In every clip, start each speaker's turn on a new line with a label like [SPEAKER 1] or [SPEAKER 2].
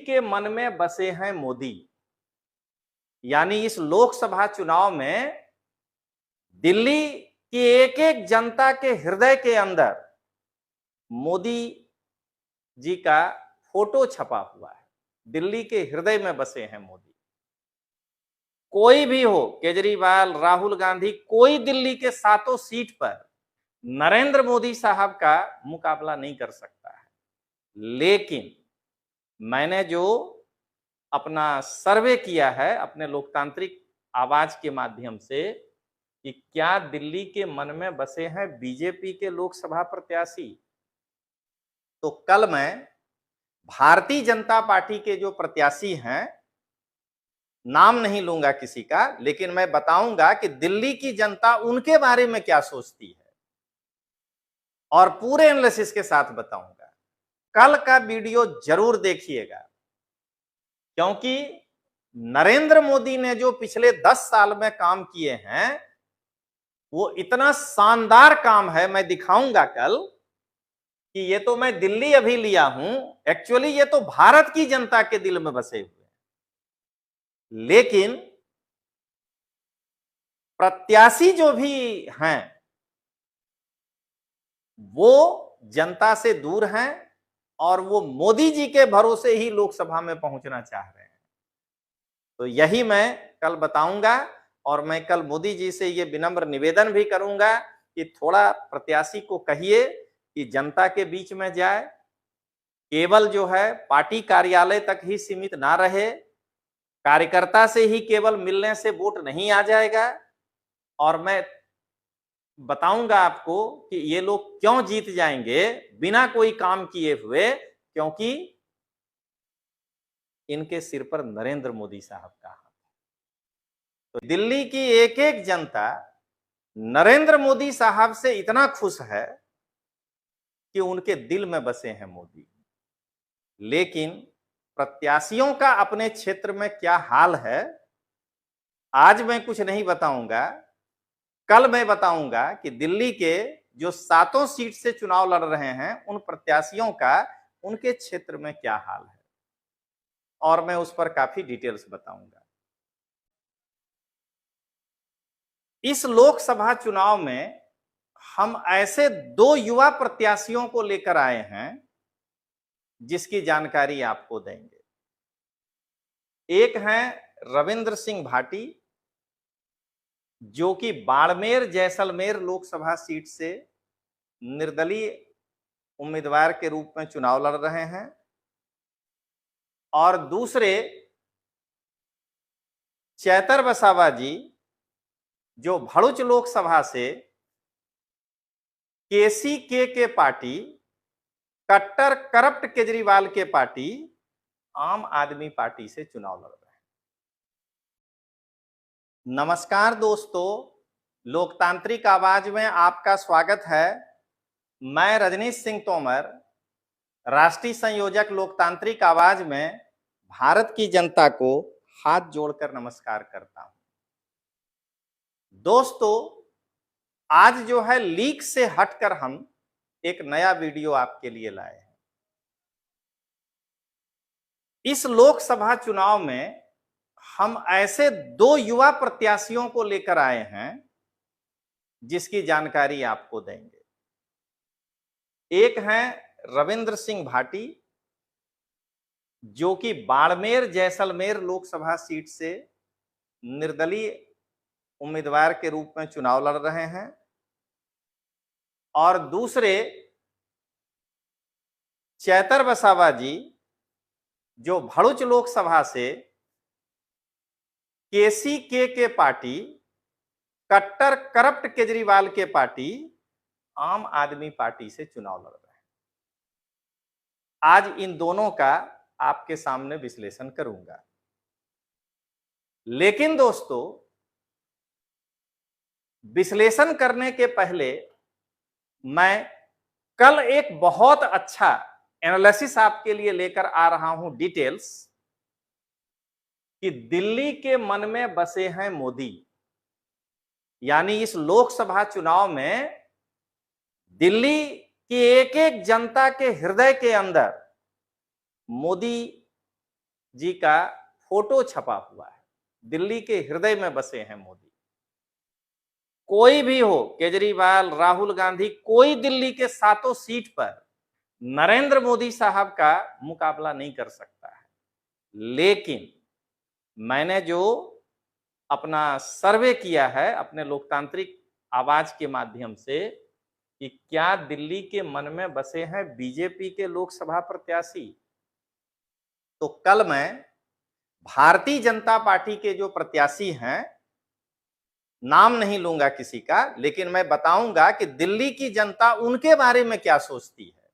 [SPEAKER 1] के मन में बसे हैं मोदी। यानी इस लोकसभा चुनाव में दिल्ली की एक एक जनता के हृदय के अंदर मोदी जी का फोटो छपा हुआ है। दिल्ली के हृदय में बसे हैं मोदी। कोई भी हो, केजरीवाल, राहुल गांधी, कोई दिल्ली के 7 सीट पर नरेंद्र मोदी साहब का मुकाबला नहीं कर सकता है। लेकिन मैंने जो अपना सर्वे किया है अपने लोकतांत्रिक आवाज के माध्यम से कि क्या दिल्ली के मन में बसे हैं बीजेपी के लोकसभा प्रत्याशी, तो कल मैं भारतीय जनता पार्टी के जो प्रत्याशी हैं, नाम नहीं लूंगा किसी का, लेकिन मैं बताऊंगा कि दिल्ली की जनता उनके बारे में क्या सोचती है और पूरे एनालिसिस के साथ बताऊंगा। कल का वीडियो जरूर देखिएगा, क्योंकि नरेंद्र मोदी ने जो पिछले 10 साल में काम किए हैं वो इतना शानदार काम है। मैं दिखाऊंगा कल कि ये तो मैं दिल्ली अभी लिया हूं, एक्चुअली ये तो भारत की जनता के दिल में बसे हुए हैं। लेकिन प्रत्याशी जो भी हैं वो जनता से दूर हैं और वो मोदी जी के भरोसे ही लोकसभा में पहुंचना चाह रहे हैं। तो यही मैं कल बताऊंगा और मैं कल मोदी जी से ये विनम्र निवेदन भी करूंगा कि थोड़ा प्रत्याशी को कहिए कि जनता के बीच में जाए, केवल जो है पार्टी कार्यालय तक ही सीमित ना रहे, कार्यकर्ता से ही केवल मिलने से वोट नहीं आ जाएगा। और मैं बताऊंगा आपको कि ये लोग क्यों जीत जाएंगे बिना कोई काम किए हुए, क्योंकि इनके सिर पर नरेंद्र मोदी साहब का हाथ है। तो दिल्ली की एक एक जनता नरेंद्र मोदी साहब से इतना खुश है कि उनके दिल में बसे हैं मोदी। लेकिन प्रत्याशियों का अपने क्षेत्र में क्या हाल है आज मैं कुछ नहीं बताऊंगा, कल मैं बताऊंगा कि दिल्ली के जो 7 सीट से चुनाव लड़ रहे हैं उन प्रत्याशियों का उनके क्षेत्र में क्या हाल है, और मैं उस पर काफी डिटेल्स बताऊंगा। इस लोकसभा चुनाव में हम ऐसे 2 युवा प्रत्याशियों को लेकर आए हैं जिसकी जानकारी आपको देंगे। एक हैं रविंद्र सिंह भाटी, जो कि बाड़मेर जैसलमेर लोकसभा सीट से निर्दलीय उम्मीदवार के रूप में चुनाव लड़ रहे हैं, और दूसरे चैतर वसावा जी, जो भरूच लोकसभा से केसीके के पार्टी, कट्टर करप्ट केजरीवाल के पार्टी आम आदमी पार्टी से चुनाव लड़ रहे हैं। नमस्कार दोस्तों, लोकतांत्रिक आवाज में आपका स्वागत है। मैं रजनीश सिंह तोमर, राष्ट्रीय संयोजक लोकतांत्रिक आवाज में भारत की जनता को हाथ जोड़कर नमस्कार करता हूं। दोस्तों, आज जो है लीक से हटकर हम एक नया वीडियो आपके लिए लाए हैं। इस लोकसभा चुनाव में हम ऐसे 2 युवा प्रत्याशियों को लेकर आए हैं जिसकी जानकारी आपको देंगे। एक हैं रविंद्र सिंह भाटी, जो कि बाड़मेर जैसलमेर लोकसभा सीट से निर्दलीय उम्मीदवार के रूप में चुनाव लड़ रहे हैं, और दूसरे चैतर वसावा जी, जो भरूच लोकसभा से केसीके के पार्टी, कट्टर करप्ट केजरीवाल के पार्टी आम आदमी पार्टी से चुनाव लड़ रहे हैं। आज इन दोनों का आपके सामने विश्लेषण करूंगा। लेकिन दोस्तों, विश्लेषण करने के पहले मैं कल एक बहुत अच्छा एनालिसिस आपके लिए लेकर आ रहा हूं, डिटेल्स, कि दिल्ली के मन में बसे हैं मोदी। यानी इस लोकसभा चुनाव में दिल्ली की एक एक जनता के हृदय के अंदर मोदी जी का फोटो छपा हुआ है। दिल्ली के हृदय में बसे हैं मोदी। कोई भी हो, केजरीवाल, राहुल गांधी, कोई दिल्ली के 7 सीट पर नरेंद्र मोदी साहब का मुकाबला नहीं कर सकता है। लेकिन मैंने जो अपना सर्वे किया है अपने लोकतांत्रिक आवाज के माध्यम से कि क्या दिल्ली के मन में बसे हैं बीजेपी के लोकसभा प्रत्याशी, तो कल मैं भारतीय जनता पार्टी के जो प्रत्याशी हैं, नाम नहीं लूंगा किसी का, लेकिन मैं बताऊंगा कि दिल्ली की जनता उनके बारे में क्या सोचती है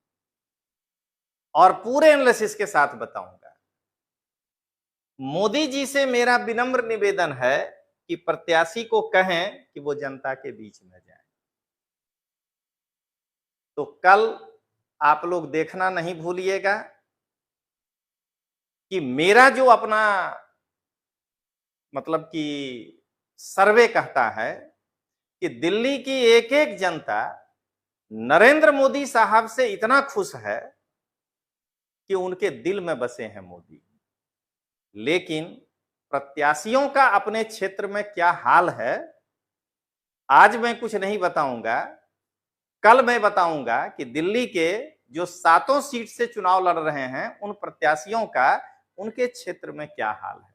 [SPEAKER 1] और पूरे एनालिसिस के साथ बताऊंगा। मोदी जी से मेरा विनम्र निवेदन है कि प्रत्याशी को कहें कि वो जनता के बीच में जाए। तो कल आप लोग देखना नहीं भूलिएगा कि मेरा जो अपना मतलब कि सर्वे कहता है कि दिल्ली की एक एक जनता नरेंद्र मोदी साहब से इतना खुश है कि उनके दिल में बसे हैं मोदी। लेकिन प्रत्याशियों का अपने क्षेत्र में क्या हाल है, आज मैं कुछ नहीं बताऊंगा। कल मैं बताऊंगा कि दिल्ली के जो 7 सीट से चुनाव लड़ रहे हैं उन प्रत्याशियों का उनके क्षेत्र में क्या हाल है,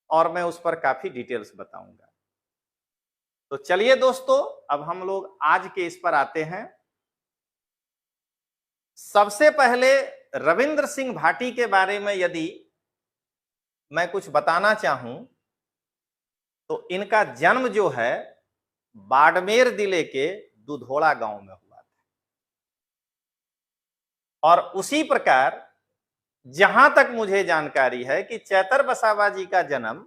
[SPEAKER 1] और मैं उस पर काफी डिटेल्स बताऊंगा। तो चलिए दोस्तों, अब हम लोग आज के इस पर आते हैं। सबसे पहले रविंद्र सिंह भाटी के बारे में यदि मैं कुछ बताना चाहूं तो इनका जन्म जो है बाड़मेर जिले के दुधोड़ा गांव में हुआ था, और उसी प्रकार जहां तक मुझे जानकारी है कि चैतर वसावा जी का जन्म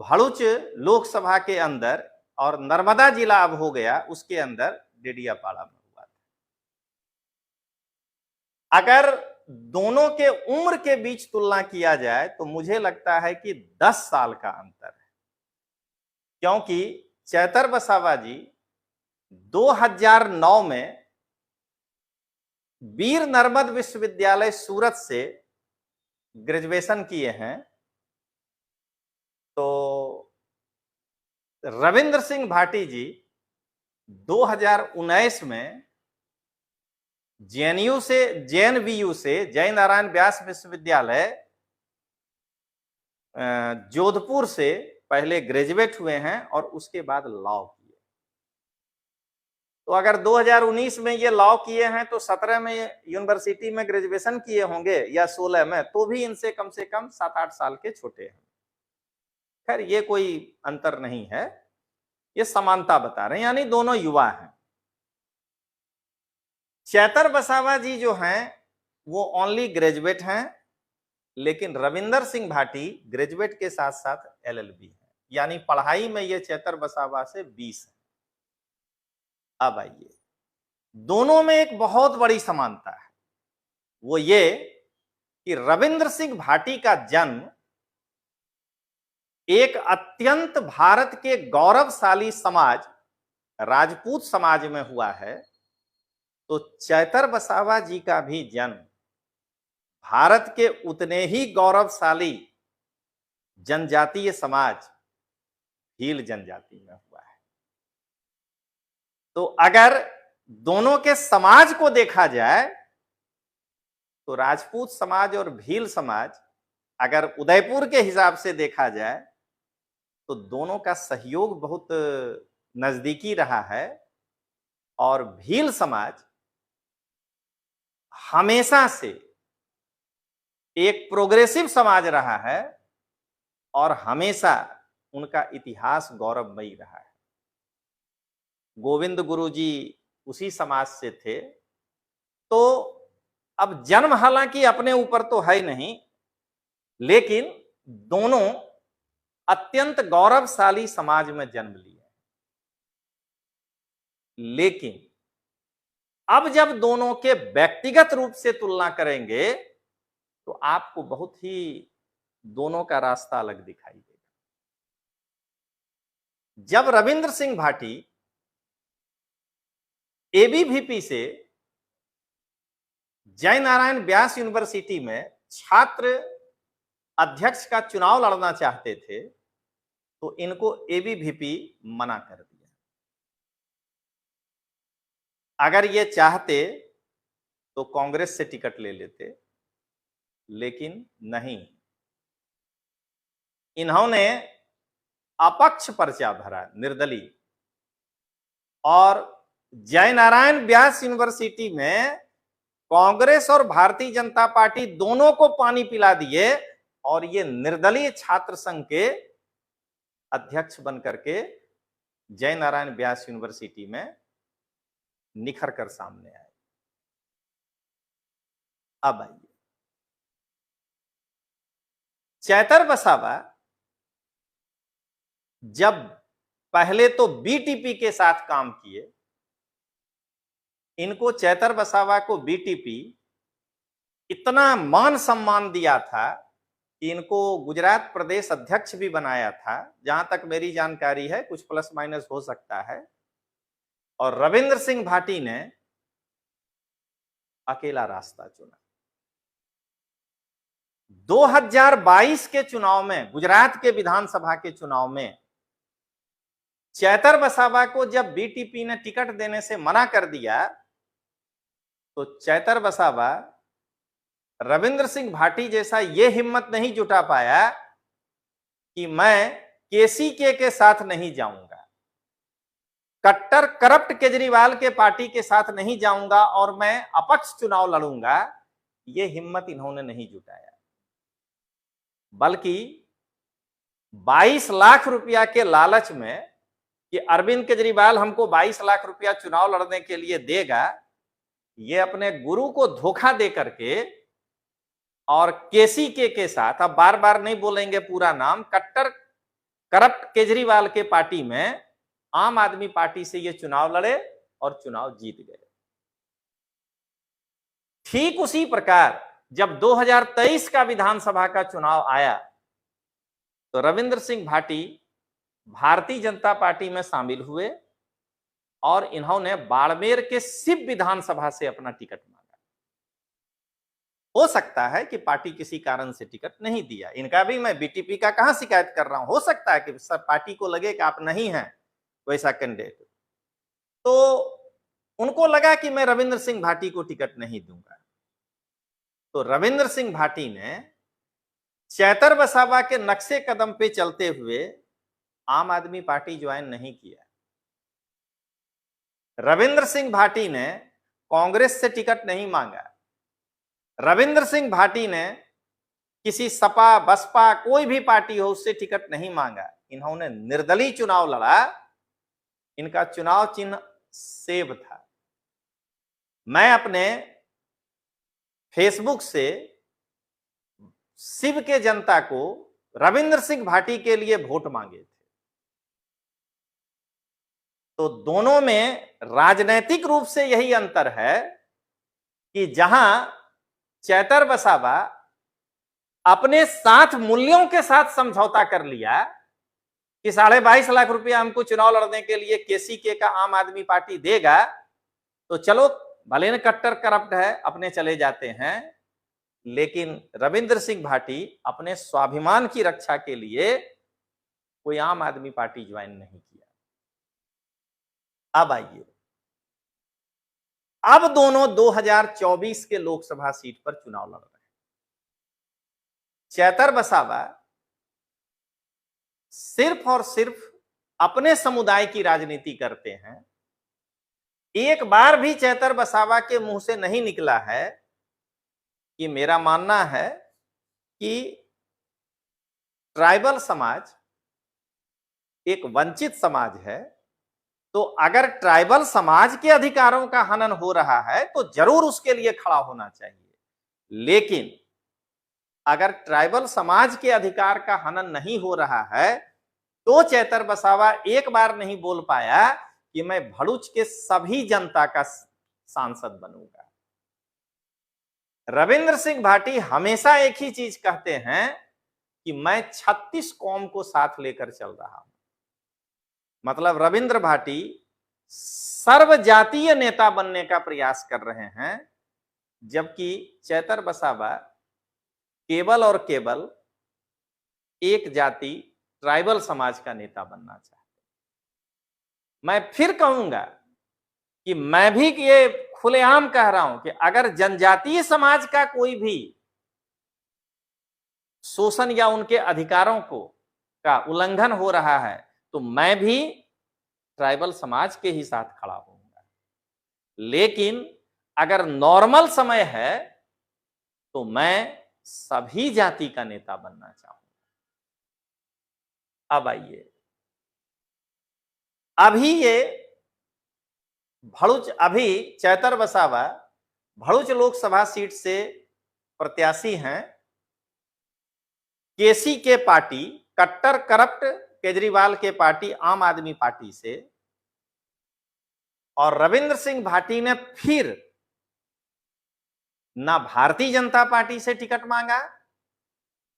[SPEAKER 1] भड़ुच लोकसभा के अंदर और नर्मदा जिला अब हो गया उसके अंदर डेडियापाड़ा में हुआ था। अगर दोनों के उम्र के बीच तुलना किया जाए तो मुझे लगता है कि 10 साल का अंतर है, क्योंकि चैतर वसावा जी 2009 में वीर नर्मद विश्वविद्यालय सूरत से ग्रेजुएशन किए हैं। तो रविंद्र सिंह भाटी जी 2019 में जेएनयू से जेएनवीयू से जय नारायण व्यास विश्वविद्यालय जोधपुर से पहले ग्रेजुएट हुए हैं और उसके बाद लॉ किए। तो अगर 2019 में ये लॉ किए हैं तो 17 में यूनिवर्सिटी में ग्रेजुएशन किए होंगे या 16 में, तो भी इनसे कम से कम 7-8 साल के छोटे हैं। खैर ये कोई अंतर नहीं है, ये समानता बता रहे हैं, यानी दोनों युवा हैं। चैतर वसावा जी जो हैं वो ओनली ग्रेजुएट हैं, लेकिन रविंदर सिंह भाटी ग्रेजुएट के साथ साथ एलएलबी है, यानी पढ़ाई में ये चैतर वसावा से 20 है। अब आइए, दोनों में एक बहुत बड़ी समानता है, वो ये कि रविंद्र सिंह भाटी का जन्म एक अत्यंत भारत के गौरवशाली समाज राजपूत समाज में हुआ है, तो चैतर वसावा जी का भी जन्म भारत के उतने ही गौरवशाली जनजातीय समाज भील जनजाति में हुआ है। तो अगर दोनों के समाज को देखा जाए तो राजपूत समाज और भील समाज अगर उदयपुर के हिसाब से देखा जाए तो दोनों का सहयोग बहुत नजदीकी रहा है, और भील समाज हमेशा से एक प्रोग्रेसिव समाज रहा है और हमेशा उनका इतिहास गौरवमयी रहा है। गोविंद गुरु जी उसी समाज से थे। तो अब जन्म हालांकि अपने ऊपर तो है नहीं, लेकिन दोनों अत्यंत गौरवशाली समाज में जन्म लिए। लेकिन अब जब दोनों के व्यक्तिगत रूप से तुलना करेंगे तो आपको बहुत ही दोनों का रास्ता अलग दिखाई देगा। जब रविंद्र सिंह भाटी एबीवीपी से जय नारायण व्यास यूनिवर्सिटी में छात्र अध्यक्ष का चुनाव लड़ना चाहते थे तो इनको एबीवीपी मना कर दिया। अगर ये चाहते तो कांग्रेस से टिकट ले लेते, लेकिन नहीं, इन्होंने अपक्ष पर्चा भरा, निर्दलीय। और जयनारायण व्यास यूनिवर्सिटी में कांग्रेस और भारतीय जनता पार्टी दोनों को पानी पिला दिए और ये निर्दलीय छात्र संघ के अध्यक्ष बन करके जयनारायण व्यास यूनिवर्सिटी में निखर कर सामने आए। अब आइए, चैतर वसावा जब पहले तो बीटीपी के साथ काम किए, इनको चैतर वसावा को बीटीपी इतना मान सम्मान दिया था कि इनको गुजरात प्रदेश अध्यक्ष भी बनाया था, जहां तक मेरी जानकारी है, कुछ प्लस माइनस हो सकता है। और रविंद्र सिंह भाटी ने अकेला रास्ता चुना। 2022 के चुनाव में, गुजरात के विधानसभा के चुनाव में, चैतर वसावा को जब बीटीपी ने टिकट देने से मना कर दिया तो चैतर वसावा रविंद्र सिंह भाटी जैसा यह हिम्मत नहीं जुटा पाया कि मैं केसीके के साथ नहीं जाऊंगा, कट्टर करप्ट केजरीवाल के पार्टी के साथ नहीं जाऊंगा और मैं अपक्ष चुनाव लड़ूंगा। यह हिम्मत इन्होंने नहीं जुटाया, बल्कि 22 लाख रुपया के लालच में कि अरविंद केजरीवाल हमको 22 लाख रुपया चुनाव लड़ने के लिए देगा, ये अपने गुरु को धोखा दे करके और केसीके के साथ, अब बार बार नहीं बोलेंगे पूरा नाम, कट्टर करप्ट केजरीवाल के पार्टी में आम आदमी पार्टी से ये चुनाव लड़े और चुनाव जीत गए। ठीक उसी प्रकार जब 2023 का विधानसभा का चुनाव आया तो रविंद्र सिंह भाटी भारतीय जनता पार्टी में शामिल हुए और इन्होंने बाड़मेर के सिप विधानसभा से अपना टिकट मांगा। हो सकता है कि पार्टी किसी कारण से टिकट नहीं दिया, इनका भी मैं बीटीपी का कहां शिकायत कर रहा हूं। हो सकता है कि सब पार्टी को लगे कि आप नहीं हैं वैसा कैंडिडेट, तो उनको लगा कि मैं रविंद्र सिंह भाटी को टिकट नहीं दूंगा। तो रविंद्र सिंह भाटी ने चैतर वसावा के नक्शे कदम पे चलते हुए आम आदमी पार्टी ज्वाइन नहीं किया। रविंद्र सिंह भाटी ने कांग्रेस से टिकट नहीं मांगा। रविंद्र सिंह भाटी ने किसी सपा बसपा कोई भी पार्टी हो उससे टिकट नहीं मांगा। इन्होंने निर्दलीय चुनाव लड़ा। इनका चुनाव चिन्ह सेब था। मैं अपने फेसबुक से शिव के जनता को रविंद्र सिंह भाटी के लिए वोट मांगे थे। तो दोनों में राजनीतिक रूप से यही अंतर है कि जहां चैतर वसावा अपने साथ मूल्यों के साथ समझौता कर लिया कि 22.5 लाख रुपया हमको चुनाव लड़ने के लिए केसीके का आम आदमी पार्टी देगा, तो चलो भले न कट्टर करप्ट है अपने चले जाते हैं, लेकिन रविंद्र सिंह भाटी अपने स्वाभिमान की रक्षा के लिए कोई आम आदमी पार्टी ज्वाइन नहीं किया। अब आइए, अब दोनों 2024 के लोकसभा सीट पर चुनाव लड़ रहे हैं। चैतर वसावा सिर्फ और सिर्फ अपने समुदाय की राजनीति करते हैं। एक बार भी चैतर वसावा के मुंह से नहीं निकला है कि मेरा मानना है कि ट्राइबल समाज एक वंचित समाज है, तो अगर ट्राइबल समाज के अधिकारों का हनन हो रहा है तो जरूर उसके लिए खड़ा होना चाहिए। लेकिन अगर ट्राइबल समाज के अधिकार का हनन नहीं हो रहा है तो चैतर वसावा एक बार नहीं बोल पाया कि मैं भरूच के सभी जनता का सांसद बनूंगा। रविंद्र सिंह भाटी हमेशा एक ही चीज कहते हैं कि मैं 36 कौम को साथ लेकर चल रहा हूं। मतलब रविंद्र भाटी सर्वजातीय नेता बनने का प्रयास कर रहे हैं, जबकि चैतर वसावा केवल और केवल एक जाति ट्राइबल समाज का नेता बनना चाहते। मैं फिर कहूंगा कि मैं भी ये खुलेआम कह रहा हूं कि अगर जनजातीय समाज का कोई भी शोषण या उनके अधिकारों का उल्लंघन हो रहा है तो मैं भी ट्राइबल समाज के ही साथ खड़ा होऊंगा। लेकिन अगर नॉर्मल समय है तो मैं सभी जाति का नेता बनना चाहूंगा। अब आइए, अभी चैतर वसावा भरूच लोकसभा सीट से प्रत्याशी हैं केसी के पार्टी, कट्टर करप्ट केजरीवाल के पार्टी आम आदमी पार्टी से। और रविंद्र सिंह भाटी ने फिर ना भारतीय जनता पार्टी से टिकट मांगा,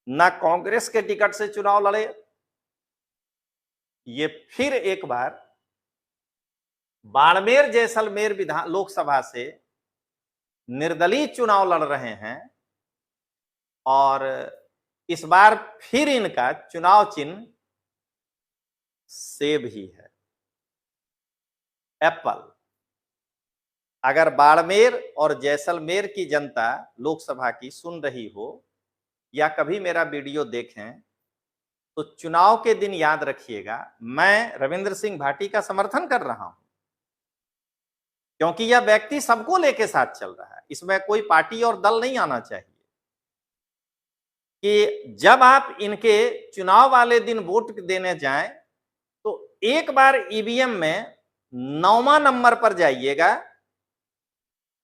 [SPEAKER 1] ना कांग्रेस के टिकट से चुनाव लड़े। ये फिर एक बार बाड़मेर जैसलमेर विधान लोकसभा से निर्दलीय चुनाव लड़ रहे हैं। और इस बार फिर इनका चुनाव चिन्ह सेब ही है, एप्पल। अगर बाड़मेर और जैसलमेर की जनता लोकसभा की सुन रही हो या कभी मेरा वीडियो देखें तो चुनाव के दिन याद रखिएगा, मैं रविंद्र सिंह भाटी का समर्थन कर रहा हूं क्योंकि यह व्यक्ति सबको लेके साथ चल रहा है। इसमें कोई पार्टी और दल नहीं आना चाहिए कि जब आप इनके चुनाव वाले दिन वोट देने जाएं तो एक बार ईवीएम में 9वां नंबर पर जाइएगा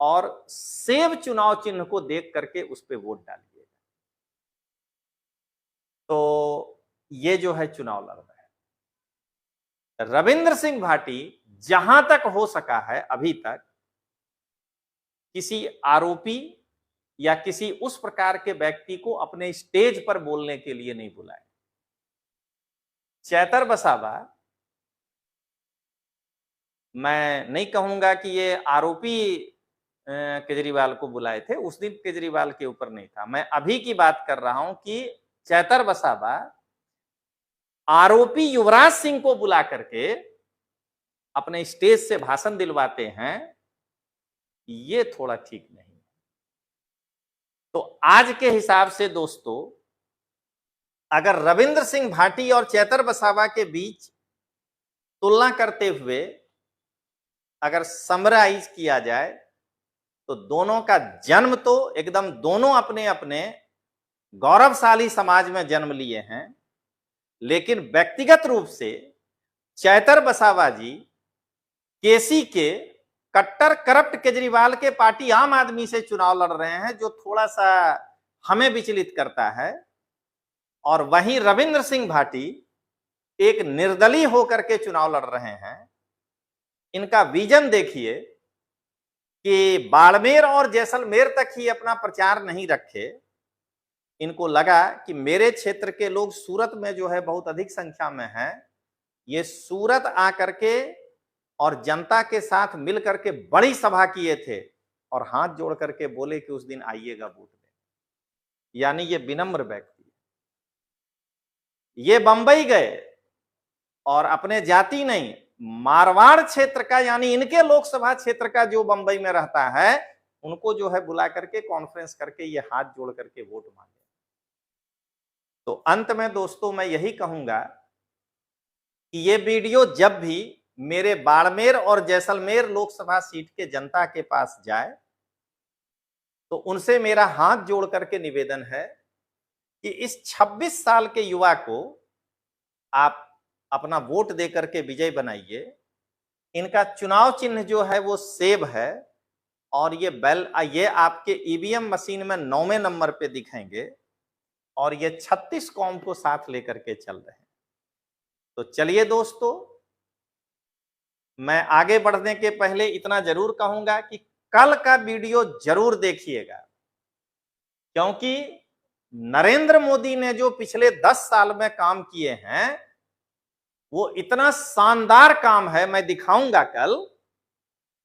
[SPEAKER 1] और सेब चुनाव चिन्ह को देख करके उस पर वोट डालिएगा। तो ये जो है चुनाव लड़ रहा है। रविंद्र सिंह भाटी जहां तक हो सका है अभी तक किसी आरोपी या किसी उस प्रकार के व्यक्ति को अपने स्टेज पर बोलने के लिए नहीं बुलाए। चैतर वसावा, मैं नहीं कहूंगा कि ये आरोपी केजरीवाल को बुलाए थे, उस दिन केजरीवाल के ऊपर नहीं था। मैं अभी की बात कर रहा हूं कि चैतर वसावा आरोपी युवराज सिंह को बुला करके अपने स्टेज से भाषण दिलवाते हैं, ये थोड़ा ठीक नहीं। तो आज के हिसाब से दोस्तों, अगर रविंद्र सिंह भाटी और चैतर वसावा के बीच तुलना करते हुए अगर समराइज किया जाए तो दोनों का जन्म तो एकदम, दोनों अपने अपने गौरवशाली समाज में जन्म लिए हैं, लेकिन व्यक्तिगत रूप से चैतर वसावा जी केसी के कट्टर करप्ट केजरीवाल के पार्टी आम आदमी से चुनाव लड़ रहे हैं, जो थोड़ा सा हमें विचलित करता है। और वहीं रविंद्र सिंह भाटी एक निर्दलीय होकर के चुनाव लड़ रहे हैं। इनका विजन देखिए कि बाड़मेर और जैसलमेर तक ही अपना प्रचार नहीं रखे। इनको लगा कि मेरे क्षेत्र के लोग सूरत में जो है बहुत अधिक संख्या में हैं, ये सूरत आकर के और जनता के साथ मिल करके बड़ी सभा किए थे और हाथ जोड़ करके बोले कि उस दिन आइएगा वोट देने। यानी ये विनम्र व्यक्ति। ये बंबई गए और अपने जाति नहीं, मारवाड़ क्षेत्र का, यानी इनके लोकसभा क्षेत्र का जो बंबई में रहता है, उनको जो है बुला करके कॉन्फ्रेंस करके ये हाथ जोड़ करके वोट मांगे। तो अंत में दोस्तों मैं यही कहूंगा कि ये वीडियो जब भी मेरे बाड़मेर और जैसलमेर लोकसभा सीट के जनता के पास जाए तो उनसे मेरा हाथ जोड़ करके निवेदन है कि इस 26 साल के युवा को आप अपना वोट दे करके विजय बनाइए। इनका चुनाव चिन्ह जो है वो सेब है और ये आपके ईवीएम मशीन में 9वें नंबर पे दिखेंगे और ये 36 कौम को साथ लेकर के चल रहे हैं। तो चलिए दोस्तों, मैं आगे बढ़ने के पहले इतना जरूर कहूंगा कि कल का वीडियो जरूर देखिएगा, क्योंकि नरेंद्र मोदी ने जो पिछले 10 साल में काम किए हैं वो इतना शानदार काम है। मैं दिखाऊंगा कल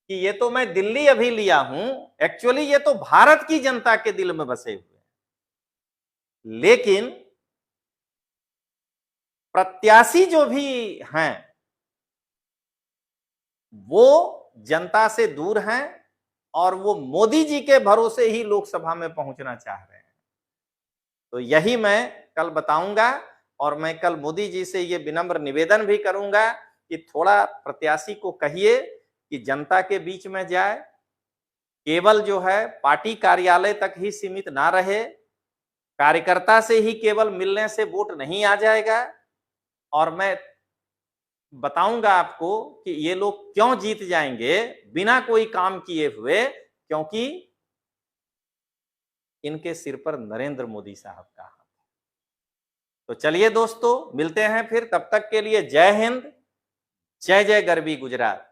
[SPEAKER 1] कि ये तो मैं दिल्ली अभी लिया हूं, एक्चुअली ये तो भारत की जनता के दिल में बसे हुए हैं। लेकिन प्रत्याशी जो भी हैं वो जनता से दूर हैं और वो मोदी जी के भरोसे ही लोकसभा में पहुंचना चाह रहे हैं। तो यही मैं कल बताऊंगा और मैं कल मोदी जी से ये विनम्र निवेदन भी करूंगा कि थोड़ा प्रत्याशी को कहिए कि जनता के बीच में जाए, केवल जो है पार्टी कार्यालय तक ही सीमित ना रहे, कार्यकर्ता से ही केवल मिलने से वोट नहीं आ जाएगा। और मैं बताऊंगा आपको कि ये लोग क्यों जीत जाएंगे बिना कोई काम किए हुए, क्योंकि इनके सिर पर नरेंद्र मोदी साहब का हाथ है। तो चलिए दोस्तों, मिलते हैं फिर, तब तक के लिए जय हिंद, जय जय गरवी गुजरात।